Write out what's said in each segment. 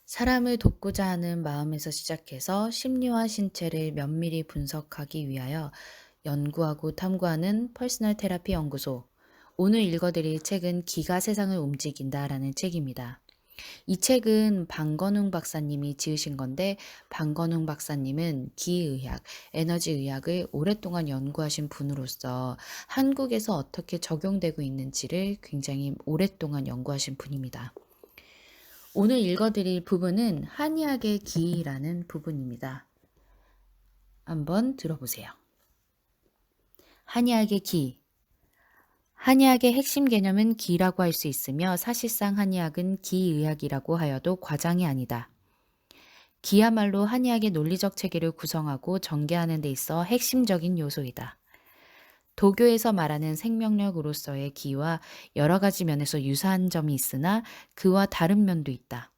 사람을 돕고자 하는 마음에서 시작해서 심리와 신체를 면밀히 분석하기 위하여 연구하고 탐구하는 퍼스널 테라피 연구소. 오늘 읽어드릴 책은 기가 세상을 움직인다라는 책입니다. 이 책은 방건웅 박사님이 지으신 건데, 방건웅 박사님은 기의학, 에너지의학을 오랫동안 연구하신 분으로서 한국에서 어떻게 적용되고 있는지를 굉장히 오랫동안 연구하신 분입니다. 오늘 읽어드릴 부분은 한의학의 기라는 부분입니다. 한번 들어보세요. 한의학의 기. 한의학의 핵심 개념은 기라고 할 수 있으며 사실상 한의학은 기의학이라고 하여도 과장이 아니다. 기야말로 한의학의 논리적 체계를 구성하고 전개하는 데 있어 핵심적인 요소이다. 도교에서 말하는 생명력으로서의 기와 여러 가지 면에서 유사한 점이 있으나 그와 다른 면도 있다.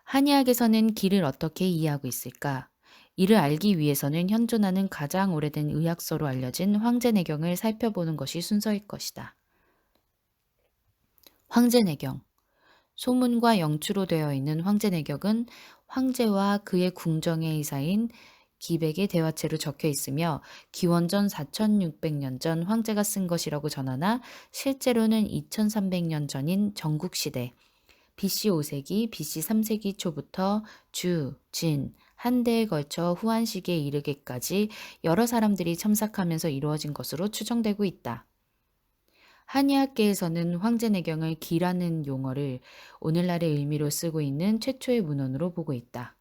한의학에서는 기를 어떻게 이해하고 있을까? 이를 알기 위해서는 현존하는 가장 오래된 의학서로 알려진 황제내경을 살펴보는 것이 순서일 것이다. 황제내경. 소문과 영추로 되어 있는 황제내경은 황제와 그의 궁정의 의사인 기백의 대화체로 적혀 있으며 기원전 4600년 전 황제가 쓴 것이라고 전하나 실제로는 2300년 전인 전국시대 BC 5세기, BC 3세기 초부터 주, 진, 한 대에 걸쳐 후한시기에 이르기까지 여러 사람들이 참석하면서 이루어진 것으로 추정되고 있다. 한의학계에서는 황제내경을 기라는 용어를 오늘날의 의미로 쓰고 있는 최초의 문헌으로 보고 있다.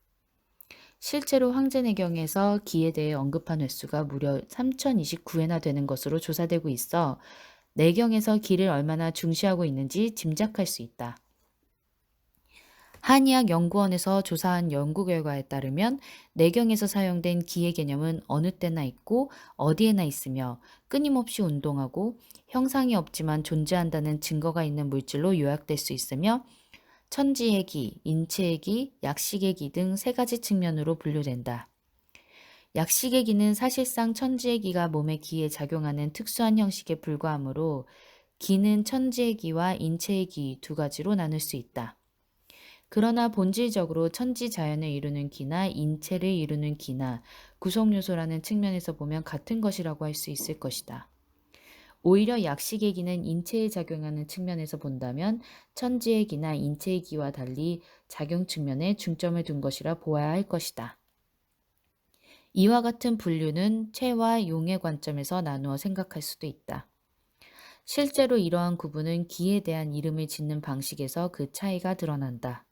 실제로 황제내경에서 기에 대해 언급한 횟수가 무려 3029회나 되는 것으로 조사되고 있어 내경에서 기를 얼마나 중시하고 있는지 짐작할 수 있다. 한의학연구원에서 조사한 연구 결과에 따르면 내경에서 사용된 기의 개념은 어느 때나 있고 어디에나 있으며 끊임없이 운동하고 형상이 없지만 존재한다는 증거가 있는 물질로 요약될 수 있으며 천지의 기, 인체의 기, 약식의 기 등 세 가지 측면으로 분류된다. 약식의 기는 사실상 천지의 기가 몸의 기에 작용하는 특수한 형식에 불과하므로 기는 천지의 기와 인체의 기 두 가지로 나눌 수 있다. 그러나 본질적으로 천지자연을 이루는 기나 인체를 이루는 기나 구성요소라는 측면에서 보면 같은 것이라고 할 수 있을 것이다. 오히려 약식의 기는 인체에 작용하는 측면에서 본다면 천지의 기나 인체의 기와 달리 작용 측면에 중점을 둔 것이라 보아야 할 것이다. 이와 같은 분류는 체와 용의 관점에서 나누어 생각할 수도 있다. 실제로 이러한 구분은 기에 대한 이름을 짓는 방식에서 그 차이가 드러난다.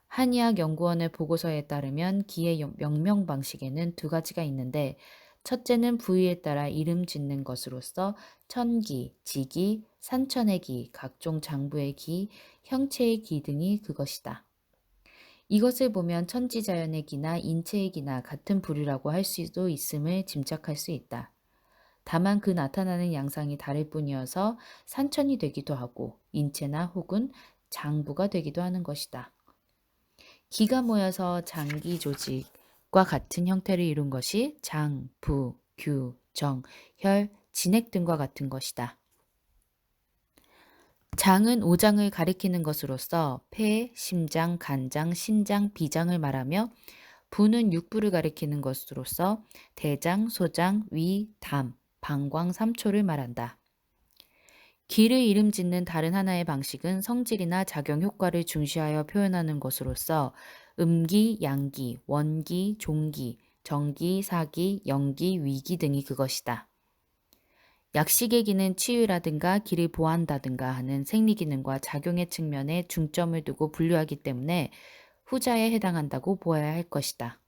한의학연구원의 보고서에 따르면 기의 명명 방식에는 두 가지가 있는데 첫째는 부위에 따라 이름 짓는 것으로서 천기, 지기, 산천의 기, 각종 장부의 기, 형체의 기 등이 그것이다. 이것을 보면 천지자연의 기나 인체의 기나 같은 부류라고 할 수도 있음을 짐작할 수 있다. 다만 그 나타나는 양상이 다를 뿐이어서 산천이 되기도 하고 인체나 혹은 장부가 되기도 하는 것이다. 기가 모여서 장기 조직과 같은 형태를 이룬 것이 장, 부, 규, 정, 혈, 진액 등과 같은 것이다. 장은 오장을 가리키는 것으로서 폐, 심장, 간장, 신장, 비장을 말하며 부는 육부를 가리키는 것으로서 대장, 소장, 위, 담, 방광, 삼초를 말한다. 기를 이름 짓는 다른 하나의 방식은 성질이나 작용 효과를 중시하여 표현하는 것으로서 음기, 양기, 원기, 종기, 정기, 사기, 영기, 위기 등이 그것이다. 약식의 기는 치유라든가 기를 보한다든가 하는 생리기능과 작용의 측면에 중점을 두고 분류하기 때문에 후자에 해당한다고 보아야 할 것이다.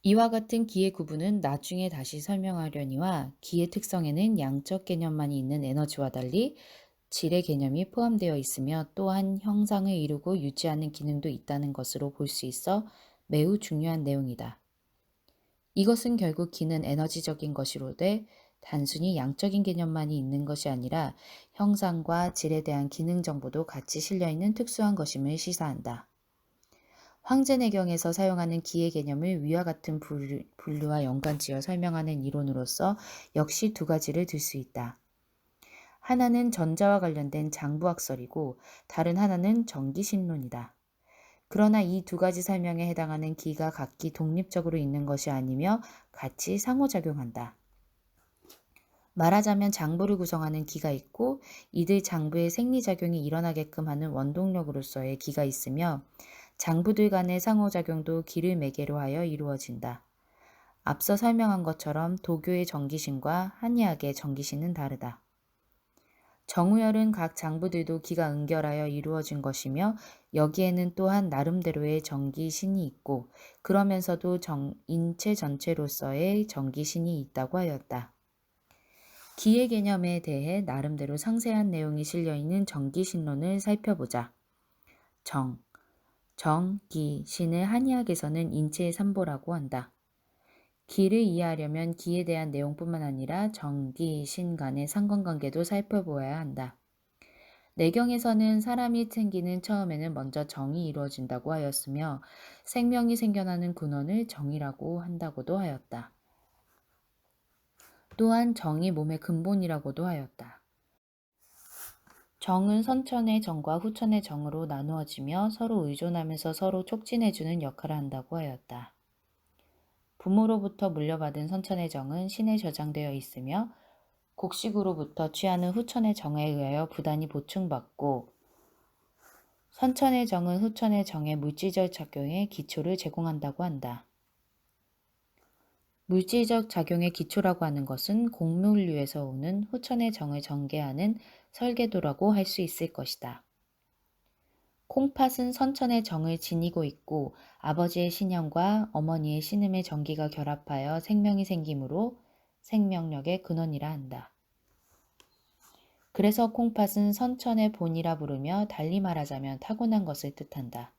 이와 같은 기의 구분은 나중에 다시 설명하려니와 기의 특성에는 양적 개념만이 있는 에너지와 달리 질의 개념이 포함되어 있으며 또한 형상을 이루고 유지하는 기능도 있다는 것으로 볼 수 있어 매우 중요한 내용이다. 이것은 결국 기는 에너지적인 것이로되 단순히 양적인 개념만이 있는 것이 아니라 형상과 질에 대한 기능 정보도 같이 실려있는 특수한 것임을 시사한다. 황제내경에서 사용하는 기의 개념을 위와 같은 분류와 연관지어 설명하는 이론으로서 역시 두 가지를 들 수 있다. 하나는 전자와 관련된 장부학설이고 다른 하나는 전기신론이다. 그러나 이 두 가지 설명에 해당하는 기가 각기 독립적으로 있는 것이 아니며 같이 상호작용한다. 말하자면 장부를 구성하는 기가 있고 이들 장부의 생리작용이 일어나게끔 하는 원동력으로서의 기가 있으며 장부들 간의 상호작용도 기를 매개로 하여 이루어진다. 앞서 설명한 것처럼 도교의 전기신과 한의학의 전기신은 다르다. 정우열은 각 장부들도 기가 응결하여 이루어진 것이며 여기에는 또한 나름대로의 전기신이 있고 그러면서도 인체 전체로서의 전기신이 있다고 하였다. 기의 개념에 대해 나름대로 상세한 내용이 실려있는 전기신론을 살펴보자. 기, 신을 한의학에서는 인체의 삼보라고 한다. 기를 이해하려면 기에 대한 내용뿐만 아니라 기, 신 간의 상관관계도 살펴보아야 한다. 내경에서는 사람이 생기는 처음에는 먼저 정이 이루어진다고 하였으며 생명이 생겨나는 근원을 정이라고 한다고도 하였다. 또한 정이 몸의 근본이라고도 하였다. 정은 선천의 정과 후천의 정으로 나누어지며 서로 의존하면서 서로 촉진해주는 역할을 한다고 하였다. 부모로부터 물려받은 선천의 정은 신에 저장되어 있으며 곡식으로부터 취하는 후천의 정에 의하여 부단히 보충받고 선천의 정은 후천의 정의 물질적 작용에 기초를 제공한다고 한다. 물질적 작용의 기초라고 하는 것은 곡물류에서 오는 후천의 정을 전개하는 설계도라고 할 수 있을 것이다. 콩팥은 선천의 정을 지니고 있고 아버지의 신형과 어머니의 신음의 전기가 결합하여 생명이 생기므로 생명력의 근원이라 한다. 그래서 콩팥은 선천의 본이라 부르며 달리 말하자면 타고난 것을 뜻한다.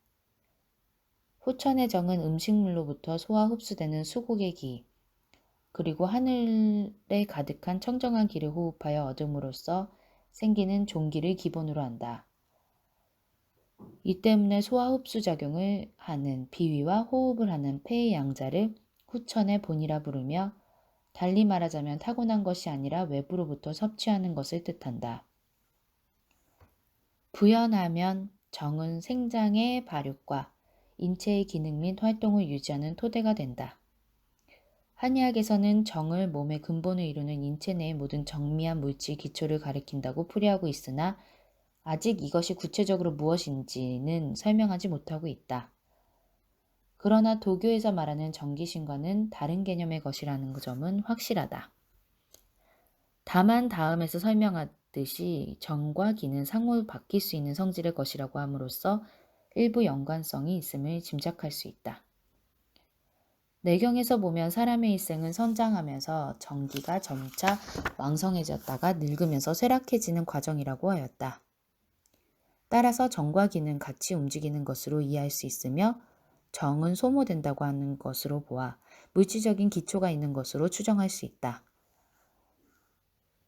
후천의 정은 음식물로부터 소화 흡수되는 수곡의 기, 그리고 하늘에 가득한 청정한 기를 호흡하여 얻음으로써 생기는 종기를 기본으로 한다. 이 때문에 소화 흡수 작용을 하는 비위와 호흡을 하는 폐의 양자를 후천의 본이라 부르며 달리 말하자면 타고난 것이 아니라 외부로부터 섭취하는 것을 뜻한다. 부연하면 정은 생장의 발육과 인체의 기능 및 활동을 유지하는 토대가 된다. 한의학에서는 정을 몸의 근본을 이루는 인체 내의 모든 정미한 물질 기초를 가리킨다고 풀이하고 있으나 아직 이것이 구체적으로 무엇인지는 설명하지 못하고 있다. 그러나 도교에서 말하는 전기신과는 다른 개념의 것이라는 점은 확실하다. 다만 다음에서 설명하듯이 정과 기는 상호 바뀔 수 있는 성질의 것이라고 함으로써 일부 연관성이 있음을 짐작할 수 있다. 내경에서 보면 사람의 일생은 성장하면서 정기가 점차 왕성해졌다가 늙으면서 쇠락해지는 과정이라고 하였다. 따라서 정과 기는 같이 움직이는 것으로 이해할 수 있으며 정은 소모된다고 하는 것으로 보아 물질적인 기초가 있는 것으로 추정할 수 있다.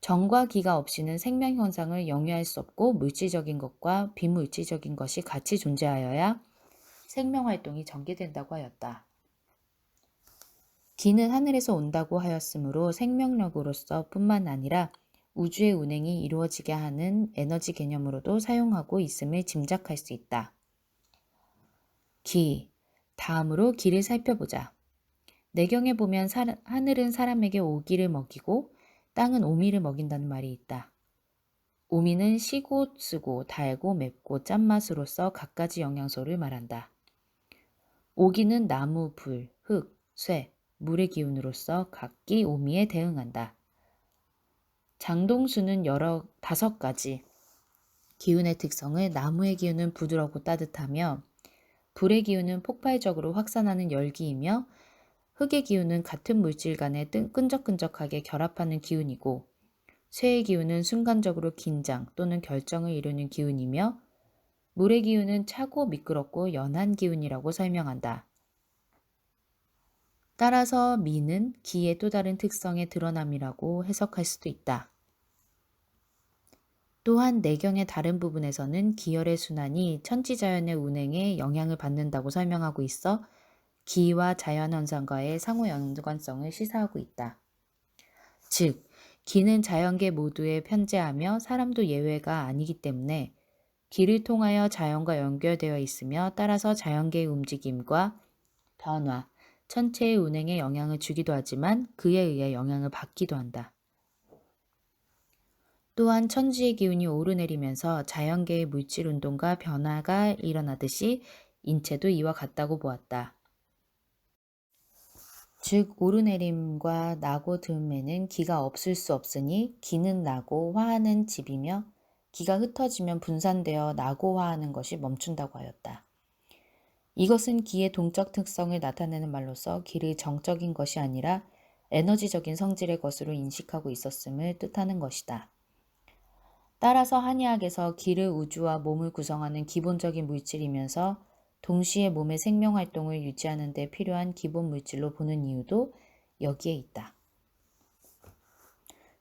정과 기가 없이는 생명 현상을 영위할 수 없고 물질적인 것과 비물질적인 것이 같이 존재하여야 생명 활동이 전개된다고 하였다. 기는 하늘에서 온다고 하였으므로 생명력으로서 뿐만 아니라 우주의 운행이 이루어지게 하는 에너지 개념으로도 사용하고 있음을 짐작할 수 있다. 기, 다음으로 기를 살펴보자. 내경에 보면 하늘은 사람에게 오기를 먹이고 땅은 오미를 먹인다는 말이 있다. 오미는 시고 쓰고 달고 맵고 짠맛으로서 갖가지 영양소를 말한다. 오기는 나무, 불, 흙, 쇠, 물의 기운으로서 각기 오미에 대응한다. 장동수는 5가지 기운의 특성을 나무의 기운은 부드럽고 따뜻하며 불의 기운은 폭발적으로 확산하는 열기이며 흙의 기운은 같은 물질 간에 끈적끈적하게 결합하는 기운이고 쇠의 기운은 순간적으로 긴장 또는 결정을 이루는 기운이며 물의 기운은 차고 미끄럽고 연한 기운이라고 설명한다. 따라서 미는 기의 또 다른 특성의 드러남이라고 해석할 수도 있다. 또한 내경의 다른 부분에서는 기혈의 순환이 천지자연의 운행에 영향을 받는다고 설명하고 있어 기와 자연현상과의 상호 연관성을 시사하고 있다. 즉, 기는 자연계 모두에 편재하며 사람도 예외가 아니기 때문에 기를 통하여 자연과 연결되어 있으며 따라서 자연계의 움직임과 변화, 천체의 운행에 영향을 주기도 하지만 그에 의해 영향을 받기도 한다. 또한 천지의 기운이 오르내리면서 자연계의 물질 운동과 변화가 일어나듯이 인체도 이와 같다고 보았다. 즉 오르내림과 나고 듦에는 기가 없을 수 없으니 기는 나고 화하는 집이며 기가 흩어지면 분산되어 나고 화하는 것이 멈춘다고 하였다. 이것은 기의 동적 특성을 나타내는 말로서 기를 정적인 것이 아니라 에너지적인 성질의 것으로 인식하고 있었음을 뜻하는 것이다. 따라서 한의학에서 기를 우주와 몸을 구성하는 기본적인 물질이면서 동시에 몸의 생명활동을 유지하는 데 필요한 기본 물질로 보는 이유도 여기에 있다.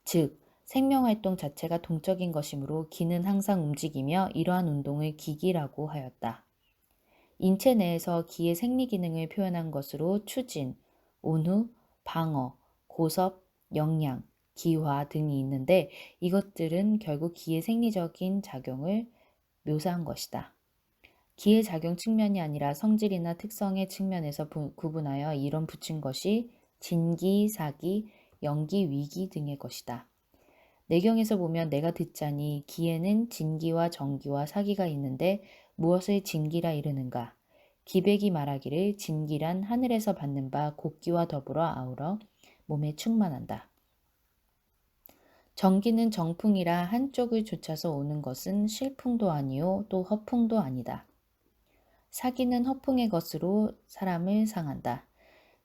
즉, 생명활동 자체가 동적인 것이므로 기는 항상 움직이며 이러한 운동을 기기라고 하였다. 인체 내에서 기의 생리기능을 표현한 것으로 추진, 온후, 방어, 고섭, 영양, 기화 등이 있는데 이것들은 결국 기의 생리적인 작용을 묘사한 것이다. 기의 작용 측면이 아니라 성질이나 특성의 측면에서 구분하여 이론 붙인 것이 진기, 사기, 영기, 위기 등의 것이다. 내경에서 보면 내가 듣자니 기에는 진기와 정기와 사기가 있는데 무엇을 진기라 이르는가? 기백이 말하기를 진기란 하늘에서 받는 바 곡기와 더불어 아우러 몸에 충만한다. 정기는 정풍이라 한쪽을 쫓아서 오는 것은 실풍도 아니요 또 허풍도 아니다. 사기는 허풍의 것으로 사람을 상한다.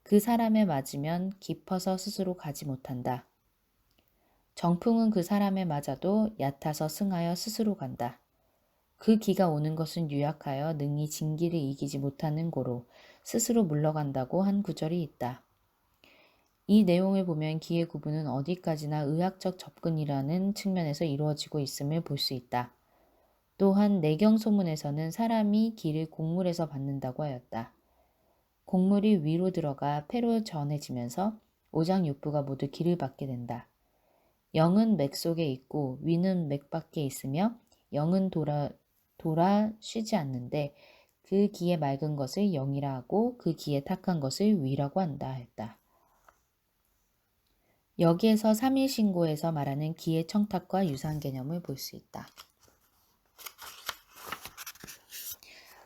그 사람에 맞으면 깊어서 스스로 가지 못한다. 정풍은 그 사람에 맞아도 얕아서 승하여 스스로 간다. 그 기가 오는 것은 유약하여 능히 진기를 이기지 못하는 고로 스스로 물러간다고 한 구절이 있다. 이 내용을 보면 기의 구분은 어디까지나 의학적 접근이라는 측면에서 이루어지고 있음을 볼 수 있다. 또한 내경소문에서는 사람이 기를 곡물에서 받는다고 하였다. 곡물이 위로 들어가 폐로 전해지면서 오장육부가 모두 기를 받게 된다. 영은 맥 속에 있고 위는 맥 밖에 있으며 영은 돌아 쉬지 않는데 그 기에 맑은 것을 영이라 하고 그 기에 탁한 것을 위라고 한다 했다. 여기에서 삼일신고에서 말하는 기의 청탁과 유사한 개념을 볼 수 있다.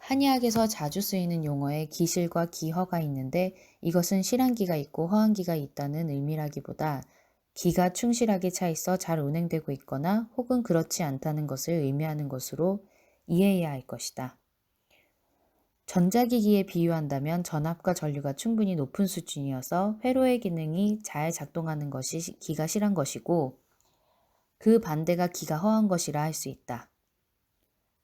한의학에서 자주 쓰이는 용어에 기실과 기허가 있는데 이것은 실한기가 있고 허한기가 있다는 의미라기보다 기가 충실하게 차 있어 잘 운행되고 있거나 혹은 그렇지 않다는 것을 의미하는 것으로 이해해야 할 것이다. 전자기기에 비유한다면 전압과 전류가 충분히 높은 수준이어서 회로의 기능이 잘 작동하는 것이 기가 실한 것이고 그 반대가 기가 허한 것이라 할 수 있다.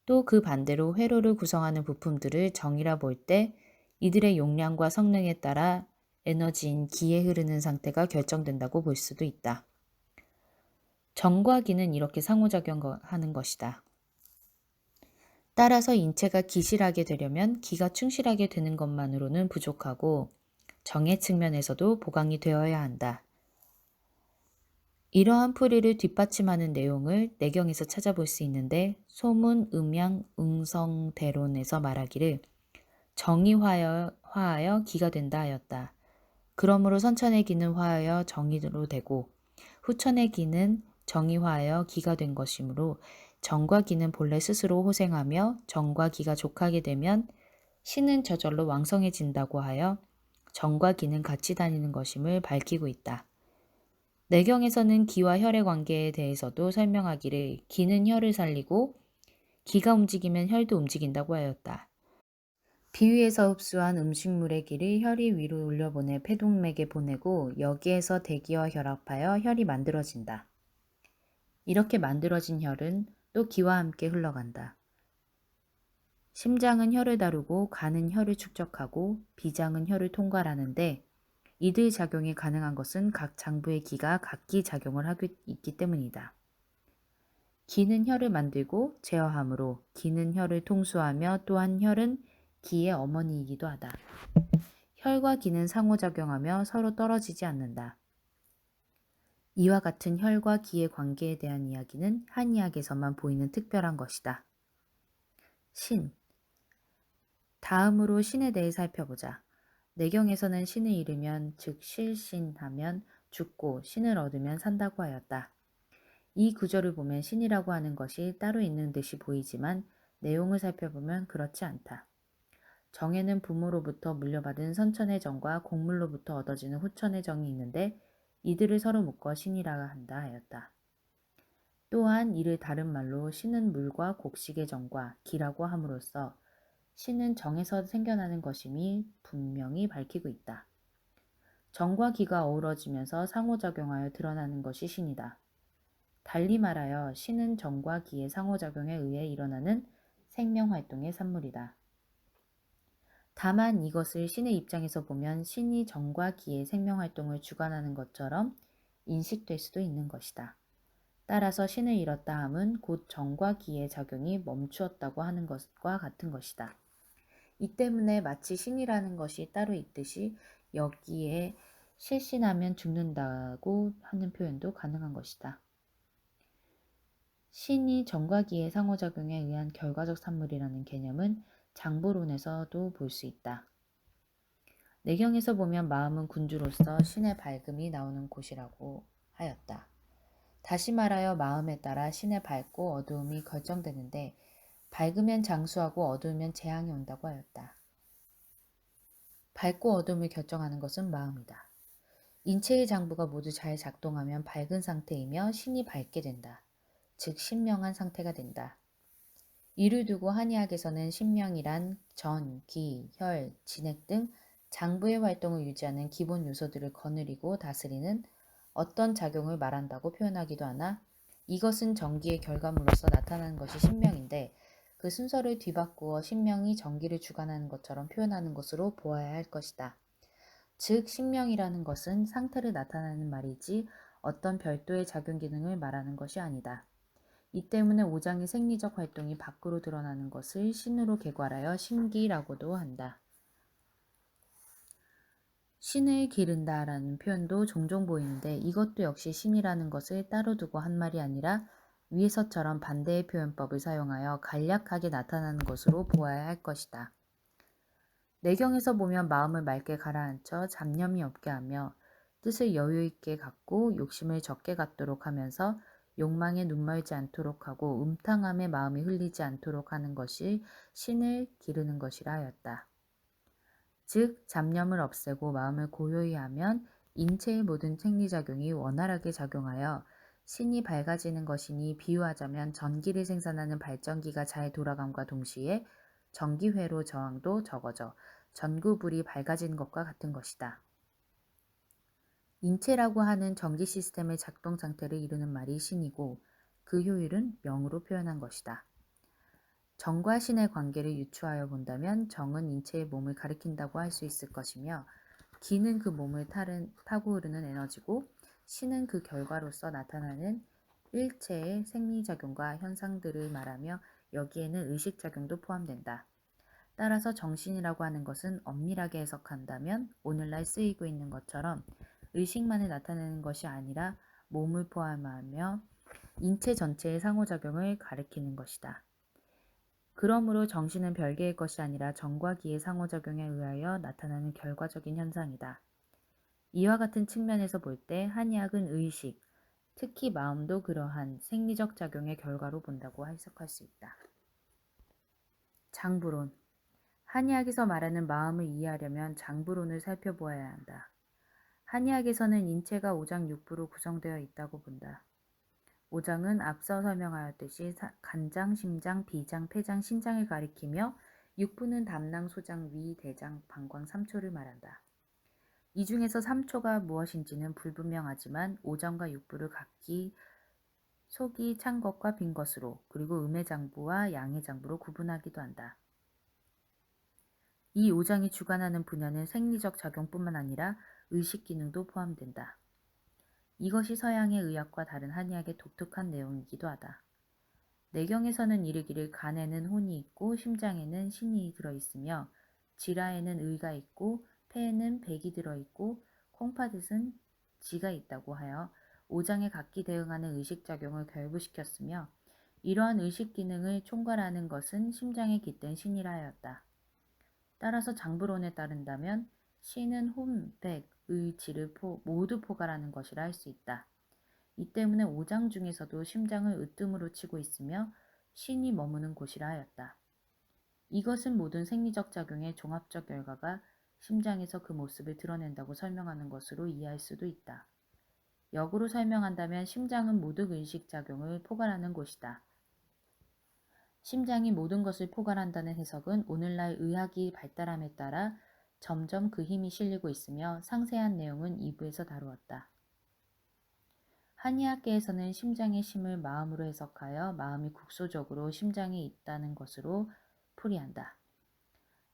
또 그 반대로 회로를 구성하는 부품들을 정이라 볼 때 이들의 용량과 성능에 따라 에너지인 기에 흐르는 상태가 결정된다고 볼 수도 있다. 정과 기는 이렇게 상호작용하는 것이다. 따라서 인체가 기실하게 되려면 기가 충실하게 되는 것만으로는 부족하고 정의 측면에서도 보강이 되어야 한다. 이러한 풀이를 뒷받침하는 내용을 내경에서 찾아볼 수 있는데 소문, 음양, 응성대론에서 말하기를 정이 화하여 기가 된다 하였다. 그러므로 선천의 기는 화하여 정이로 되고 후천의 기는 정이 화하여 기가 된 것이므로 정과 기는 본래 스스로 호생하며 정과 기가 족하게 되면 신은 저절로 왕성해진다고 하여 정과 기는 같이 다니는 것임을 밝히고 있다. 내경에서는 기와 혈의 관계에 대해서도 설명하기를 기는 혈을 살리고 기가 움직이면 혈도 움직인다고 하였다. 비위에서 흡수한 음식물의 기를 혈이 위로 올려보내 폐동맥에 보내고 여기에서 대기와 결합하여 혈이 만들어진다. 이렇게 만들어진 혈은 또 기와 함께 흘러간다. 심장은 혈을 다루고 간은 혈을 축적하고 비장은 혈을 통과하는데 이들 작용이 가능한 것은 각 장부의 기가 각기 작용을 하고 있기 때문이다. 기는 혈을 만들고 제어하므로 기는 혈을 통수하며 또한 혈은 기의 어머니이기도 하다. 혈과 기는 상호작용하며 서로 떨어지지 않는다. 이와 같은 혈과 기의 관계에 대한 이야기는 한의학에서만 보이는 특별한 것이다. 신. 다음으로 신에 대해 살펴보자. 내경에서는 신을 잃으면 즉 실신하면 죽고 신을 얻으면 산다고 하였다. 이 구절을 보면 신이라고 하는 것이 따로 있는 듯이 보이지만 내용을 살펴보면 그렇지 않다. 정에는 부모로부터 물려받은 선천의 정과 곡물로부터 얻어지는 후천의 정이 있는데 이들을 서로 묶어 신이라 한다 하였다. 또한 이를 다른 말로 신은 물과 곡식의 정과 기라고 함으로써 신은 정에서 생겨나는 것임이 분명히 밝히고 있다. 정과 기가 어우러지면서 상호작용하여 드러나는 것이 신이다. 달리 말하여 신은 정과 기의 상호작용에 의해 일어나는 생명활동의 산물이다. 다만 이것을 신의 입장에서 보면 신이 정과 기의 생명활동을 주관하는 것처럼 인식될 수도 있는 것이다. 따라서 신을 잃었다 함은 곧 정과 기의 작용이 멈추었다고 하는 것과 같은 것이다. 이 때문에 마치 신이라는 것이 따로 있듯이 여기에 실신하면 죽는다고 하는 표현도 가능한 것이다. 신이 정과 기의 상호작용에 의한 결과적 산물이라는 개념은 장부론에서도 볼 수 있다. 내경에서 보면 마음은 군주로서 신의 밝음이 나오는 곳이라고 하였다. 다시 말하여 마음에 따라 신의 밝고 어두움이 결정되는데 밝으면 장수하고 어두우면 재앙이 온다고 하였다. 밝고 어둠을 결정하는 것은 마음이다. 인체의 장부가 모두 잘 작동하면 밝은 상태이며 신이 밝게 된다. 즉 신명한 상태가 된다. 이를 두고 한의학에서는 신명이란 전, 기, 혈, 진액 등 장부의 활동을 유지하는 기본 요소들을 거느리고 다스리는 어떤 작용을 말한다고 표현하기도 하나 이것은 전기의 결과물로서 나타나는 것이 신명인데 그 순서를 뒤바꾸어 신명이 전기를 주관하는 것처럼 표현하는 것으로 보아야 할 것이다. 즉 신명이라는 것은 상태를 나타내는 말이지 어떤 별도의 작용 기능을 말하는 것이 아니다. 이 때문에 오장의 생리적 활동이 밖으로 드러나는 것을 신으로 계괄하여 신기라고도 한다. 신을 기른다라는 표현도 종종 보이는데 이것도 역시 신이라는 것을 따로 두고 한 말이 아니라 위에서처럼 반대의 표현법을 사용하여 간략하게 나타나는 것으로 보아야 할 것이다. 내경에서 보면 마음을 맑게 가라앉혀 잡념이 없게 하며 뜻을 여유 있게 갖고 욕심을 적게 갖도록 하면서 욕망에 눈멀지 않도록 하고 음탕함에 마음이 흘리지 않도록 하는 것이 신을 기르는 것이라 하였다. 즉 잡념을 없애고 마음을 고요히 하면 인체의 모든 생리작용이 원활하게 작용하여 신이 밝아지는 것이니 비유하자면 전기를 생산하는 발전기가 잘 돌아감과 동시에 전기회로 저항도 적어져 전구불이 밝아지는 것과 같은 것이다. 인체라고 하는 전기 시스템의 작동 상태를 이루는 말이 신이고 그 효율은 명으로 표현한 것이다. 정과 신의 관계를 유추하여 본다면 정은 인체의 몸을 가리킨다고 할 수 있을 것이며 기는 그 몸을 타고 흐르는 에너지고 신은 그 결과로서 나타나는 일체의 생리작용과 현상들을 말하며 여기에는 의식작용도 포함된다. 따라서 정신이라고 하는 것은 엄밀하게 해석한다면 오늘날 쓰이고 있는 것처럼 의식만을 나타내는 것이 아니라 몸을 포함하며 인체 전체의 상호작용을 가리키는 것이다. 그러므로 정신은 별개의 것이 아니라 정과 기의 상호작용에 의하여 나타나는 결과적인 현상이다. 이와 같은 측면에서 볼 때 한의학은 의식, 특히 마음도 그러한 생리적 작용의 결과로 본다고 해석할 수 있다. 장부론. 한의학에서 말하는 마음을 이해하려면 장부론을 살펴보아야 한다. 한의학에서는 인체가 오장 육부로 구성되어 있다고 본다. 오장은 앞서 설명하였듯이 간장, 심장, 비장, 폐장, 신장을 가리키며 육부는 담낭, 소장, 위, 대장, 방광, 삼초를 말한다. 이 중에서 삼초가 무엇인지는 불분명하지만 오장과 육부를 각기 속이 찬 것과 빈 것으로 그리고 음의 장부와 양의 장부로 구분하기도 한다. 이 오장이 주관하는 분야는 생리적 작용뿐만 아니라 의식 기능도 포함된다. 이것이 서양의 의학과 다른 한의학의 독특한 내용이기도 하다. 내경에서는 이르기를 간에는 혼이 있고 심장에는 신이 들어있으며 지라에는 의가 있고 폐에는 백이 들어있고 콩팥에는 지가 있다고 하여 오장에 각기 대응하는 의식작용을 결부시켰으며 이러한 의식 기능을 총괄하는 것은 심장에 깃든 신이라 하였다. 따라서 장부론에 따른다면 신은 혼, 백, 의, 지를 모두 포괄하는 것이라 할 수 있다. 이 때문에 오장 중에서도 심장을 으뜸으로 치고 있으며 신이 머무는 곳이라 하였다. 이것은 모든 생리적 작용의 종합적 결과가 심장에서 그 모습을 드러낸다고 설명하는 것으로 이해할 수도 있다. 역으로 설명한다면 심장은 모든 의식작용을 포괄하는 곳이다. 심장이 모든 것을 포괄한다는 해석은 오늘날 의학이 발달함에 따라 점점 그 힘이 실리고 있으며 상세한 내용은 2부에서 다루었다. 한의학계에서는 심장의 심을 마음으로 해석하여 마음이 국소적으로 심장에 있다는 것으로 풀이한다.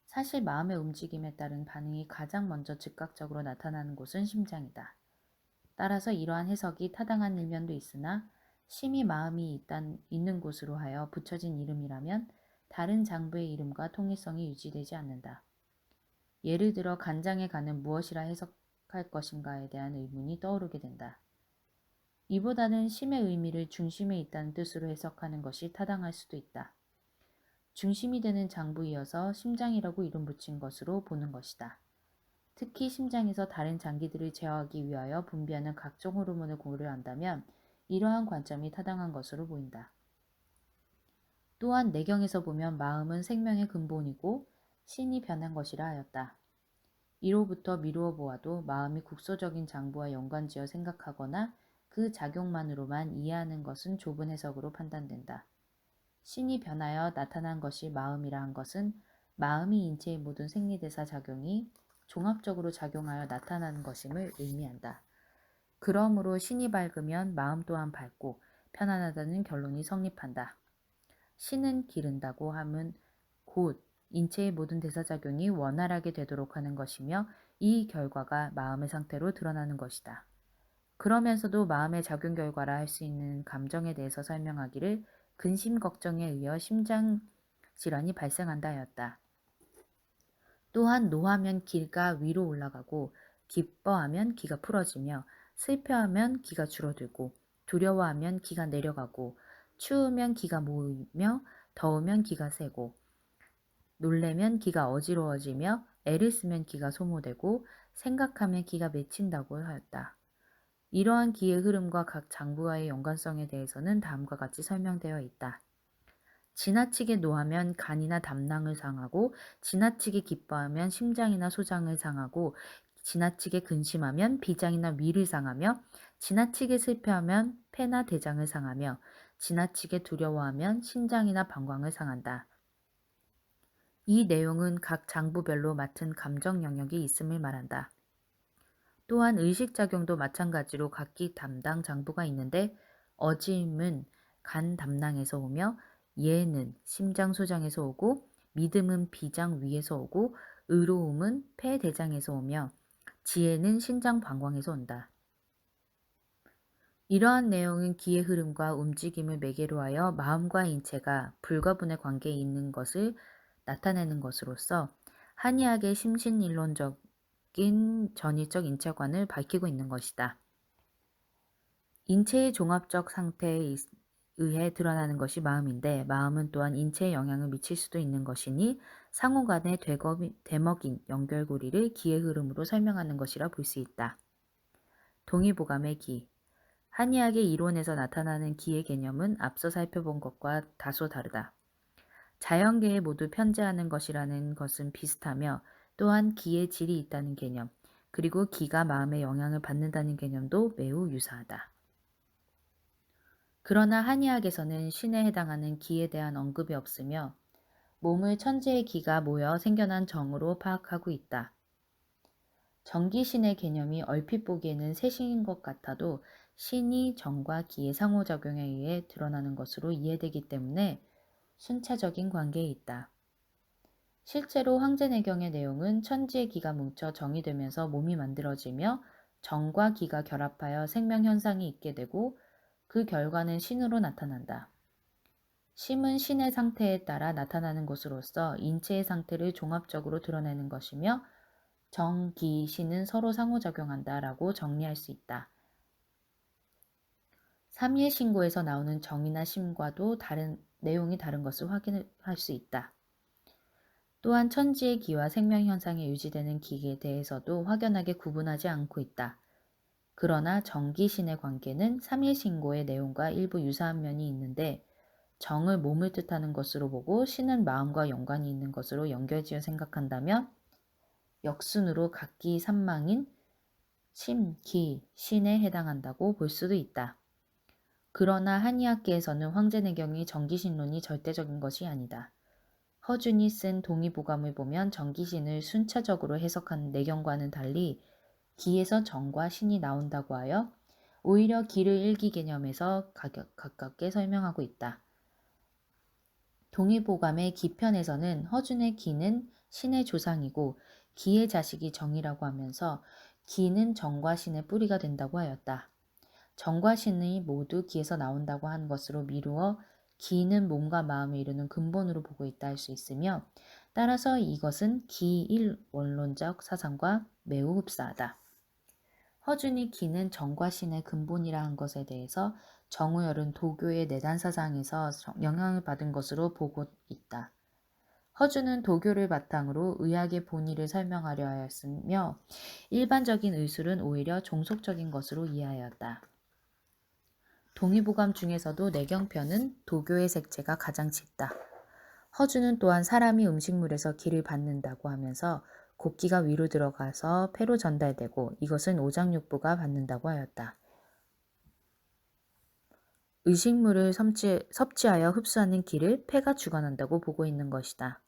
사실 마음의 움직임에 따른 반응이 가장 먼저 즉각적으로 나타나는 곳은 심장이다. 따라서 이러한 해석이 타당한 일면도 있으나 심이 마음이 있는 곳으로 하여 붙여진 이름이라면 다른 장부의 이름과 통일성이 유지되지 않는다. 예를 들어 간장에 간은 무엇이라 해석할 것인가에 대한 의문이 떠오르게 된다. 이보다는 심의 의미를 중심에 있다는 뜻으로 해석하는 것이 타당할 수도 있다. 중심이 되는 장부이어서 심장이라고 이름 붙인 것으로 보는 것이다. 특히 심장에서 다른 장기들을 제어하기 위하여 분비하는 각종 호르몬을 고려한다면 이러한 관점이 타당한 것으로 보인다. 또한 내경에서 보면 마음은 생명의 근본이고 신이 변한 것이라 하였다. 이로부터 미루어 보아도 마음이 국소적인 장부와 연관지어 생각하거나 그 작용만으로만 이해하는 것은 좁은 해석으로 판단된다. 신이 변하여 나타난 것이 마음이라 한 것은 마음이 인체의 모든 생리대사 작용이 종합적으로 작용하여 나타나는 것임을 의미한다. 그러므로 신이 밝으면 마음 또한 밝고 편안하다는 결론이 성립한다. 신은 기른다고 함은 곧 인체의 모든 대사작용이 원활하게 되도록 하는 것이며 이 결과가 마음의 상태로 드러나는 것이다. 그러면서도 마음의 작용 결과라 할 수 있는 감정에 대해서 설명하기를 근심 걱정에 의해 심장 질환이 발생한다 하였다. 또한 노하면 기가 위로 올라가고 기뻐하면 기가 풀어지며 슬퍼하면 기가 줄어들고 두려워하면 기가 내려가고 추우면 기가 모이며 더우면 기가 세고 놀래면 기가 어지러워지며 애를 쓰면 기가 소모되고 생각하면 기가 맺힌다고 하였다. 이러한 기의 흐름과 각 장부와의 연관성에 대해서는 다음과 같이 설명되어 있다. 지나치게 노하면 간이나 담낭을 상하고 지나치게 기뻐하면 심장이나 소장을 상하고 지나치게 근심하면 비장이나 위를 상하며 지나치게 슬퍼하면 폐나 대장을 상하며 지나치게 두려워하면 신장이나 방광을 상한다. 이 내용은 각 장부별로 맡은 감정 영역이 있음을 말한다. 또한 의식작용도 마찬가지로 각기 담당 장부가 있는데 어짐은 간 담낭에서 오며 예는 심장 소장에서 오고 믿음은 비장 위에서 오고 의로움은 폐 대장에서 오며 지혜는 신장 방광에서 온다. 이러한 내용은 기의 흐름과 움직임을 매개로 하여 마음과 인체가 불가분의 관계에 있는 것을 나타내는 것으로서 한의학의 심신일론적인 전이적 인체관을 밝히고 있는 것이다. 인체의 종합적 상태에 의해 드러나는 것이 마음인데 마음은 또한 인체에 영향을 미칠 수도 있는 것이니 상호 간의 되먹인 연결고리를 기의 흐름으로 설명하는 것이라 볼 수 있다. 동의보감의 기. 한의학의 이론에서 나타나는 기의 개념은 앞서 살펴본 것과 다소 다르다. 자연계에 모두 편재하는 것이라는 것은 비슷하며 또한 기의 질이 있다는 개념, 그리고 기가 마음에 영향을 받는다는 개념도 매우 유사하다. 그러나 한의학에서는 신에 해당하는 기에 대한 언급이 없으며 몸을 천지의 기가 모여 생겨난 정으로 파악하고 있다. 정기신의 개념이 얼핏 보기에는 세신인 것 같아도 신이 정과 기의 상호작용에 의해 드러나는 것으로 이해되기 때문에 순차적인 관계에 있다. 실제로 황제내경의 내용은 천지의 기가 뭉쳐 정이 되면서 몸이 만들어지며 정과 기가 결합하여 생명현상이 있게 되고 그 결과는 신으로 나타난다. 심은 신의 상태에 따라 나타나는 것으로서 인체의 상태를 종합적으로 드러내는 것이며 정, 기, 신은 서로 상호작용한다라고 정리할 수 있다. 삼일신고에서 나오는 정의나 심과도 내용이 다른 것을 확인할 수 있다. 또한 천지의 기와 생명 현상에 유지되는 기에 대해서도 확연하게 구분하지 않고 있다. 그러나 정기신의 관계는 삼일신고의 내용과 일부 유사한 면이 있는데 정을 몸을 뜻하는 것으로 보고 신은 마음과 연관이 있는 것으로 연결지어 생각한다면 역순으로 각기 삼망인 심, 기, 신에 해당한다고 볼 수도 있다. 그러나 한의학계에서는 황제내경이 정기신론이 절대적인 것이 아니다. 허준이 쓴 동의보감을 보면 정기신을 순차적으로 해석한 내경과는 달리 기에서 정과 신이 나온다고 하여 오히려 기를 일기 개념에서 가깝게 설명하고 있다. 동의보감의 기편에서는 허준의 기는 신의 조상이고 기의 자식이 정이라고 하면서 기는 정과 신의 뿌리가 된다고 하였다. 정과 신이 모두 기에서 나온다고 한 것으로 미루어 기는 몸과 마음을 이루는 근본으로 보고 있다 할 수 있으며 따라서 이것은 기일원론적 사상과 매우 흡사하다. 허준이 기는 정과 신의 근본이라 한 것에 대해서 정우열은 도교의 내단 사상에서 영향을 받은 것으로 보고 있다. 허준은 도교를 바탕으로 의학의 본의를 설명하려 하였으며 일반적인 의술은 오히려 종속적인 것으로 이해하였다. 동의보감 중에서도 내경편은 도교의 색채가 가장 짙다. 허준은 또한 사람이 음식물에서 기를 받는다고 하면서 곡기가 위로 들어가서 폐로 전달되고 이것은 오장육부가 받는다고 하였다. 의식물을 섭취하여 흡수하는 기를 폐가 주관한다고 보고 있는 것이다.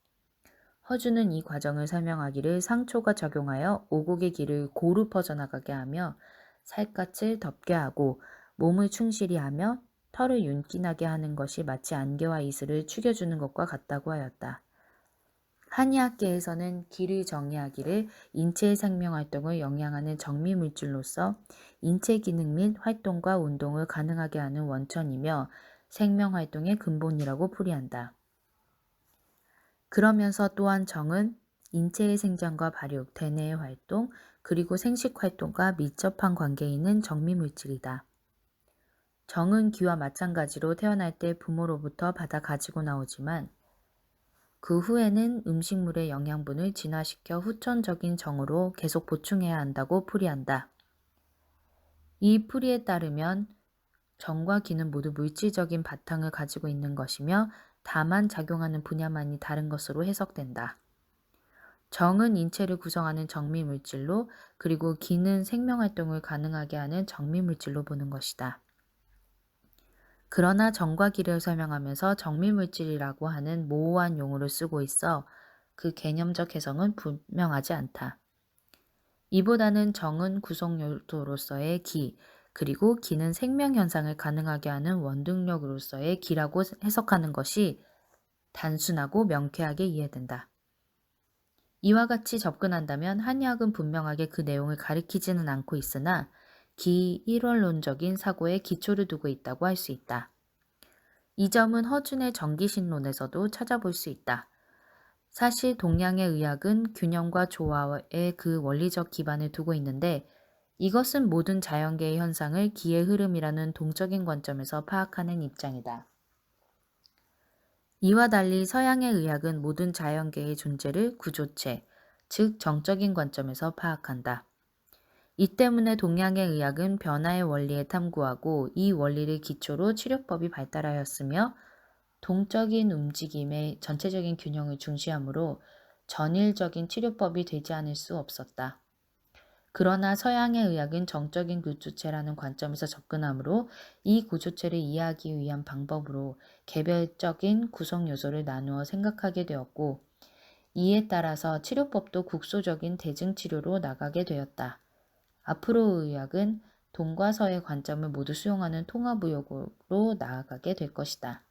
허준은 이 과정을 설명하기를 상초가 작용하여 오곡의 기를 고루 퍼져나가게 하며 살갗을 덮게 하고 몸을 충실히 하며 털을 윤기나게 하는 것이 마치 안개와 이슬을 축여주는 것과 같다고 하였다. 한의학계에서는 기를 정의하기를 인체의 생명활동을 영향하는 정미물질로서 인체 기능 및 활동과 운동을 가능하게 하는 원천이며 생명활동의 근본이라고 풀이한다. 그러면서 또한 정은 인체의 생장과 발육, 대뇌의 활동, 그리고 생식활동과 밀접한 관계에 있는 정미물질이다. 정은 기와 마찬가지로 태어날 때 부모로부터 받아 가지고 나오지만 그 후에는 음식물의 영양분을 진화시켜 후천적인 정으로 계속 보충해야 한다고 풀이한다. 이 풀이에 따르면 정과 기는 모두 물질적인 바탕을 가지고 있는 것이며 다만 작용하는 분야만이 다른 것으로 해석된다. 정은 인체를 구성하는 정미물질로 그리고 기는 생명활동을 가능하게 하는 정미물질로 보는 것이다. 그러나 정과 기를 설명하면서 정미물질이라고 하는 모호한 용어를 쓰고 있어 그 개념적 해석은 분명하지 않다. 이보다는 정은 구성요소로서의 기, 그리고 기는 생명현상을 가능하게 하는 원동력으로서의 기라고 해석하는 것이 단순하고 명쾌하게 이해된다. 이와 같이 접근한다면 한의학은 분명하게 그 내용을 가리키지는 않고 있으나 기일원론적인 사고에 기초를 두고 있다고 할 수 있다. 이 점은 허준의 정기신론에서도 찾아볼 수 있다. 사실 동양의 의학은 균형과 조화에 그 원리적 기반을 두고 있는데 이것은 모든 자연계의 현상을 기의 흐름이라는 동적인 관점에서 파악하는 입장이다. 이와 달리 서양의 의학은 모든 자연계의 존재를 구조체, 즉 정적인 관점에서 파악한다. 이 때문에 동양의 의학은 변화의 원리에 탐구하고 이 원리를 기초로 치료법이 발달하였으며 동적인 움직임의 전체적인 균형을 중시하므로 전일적인 치료법이 되지 않을 수 없었다. 그러나 서양의 의학은 정적인 구조체라는 관점에서 접근하므로 이 구조체를 이해하기 위한 방법으로 개별적인 구성 요소를 나누어 생각하게 되었고 이에 따라서 치료법도 국소적인 대증치료로 나가게 되었다. 앞으로 의학은 동과 서의 관점을 모두 수용하는 통합의학으로 나아가게 될 것이다.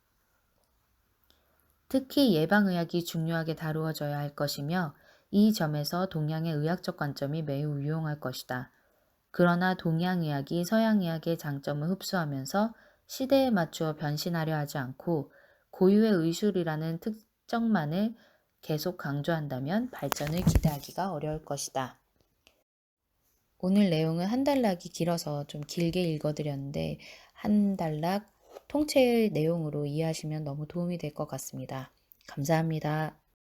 특히 예방의학이 중요하게 다루어져야 할 것이며 이 점에서 동양의 의학적 관점이 매우 유용할 것이다. 그러나 동양의학이 서양의학의 장점을 흡수하면서 시대에 맞추어 변신하려 하지 않고 고유의 의술이라는 특정만을 계속 강조한다면 발전을 기대하기가 어려울 것이다. 오늘 내용은 한 달락이 길어서 좀 길게 읽어드렸는데 한 단락 통째의 내용으로 이해하시면 너무 도움이 될 것 같습니다. 감사합니다.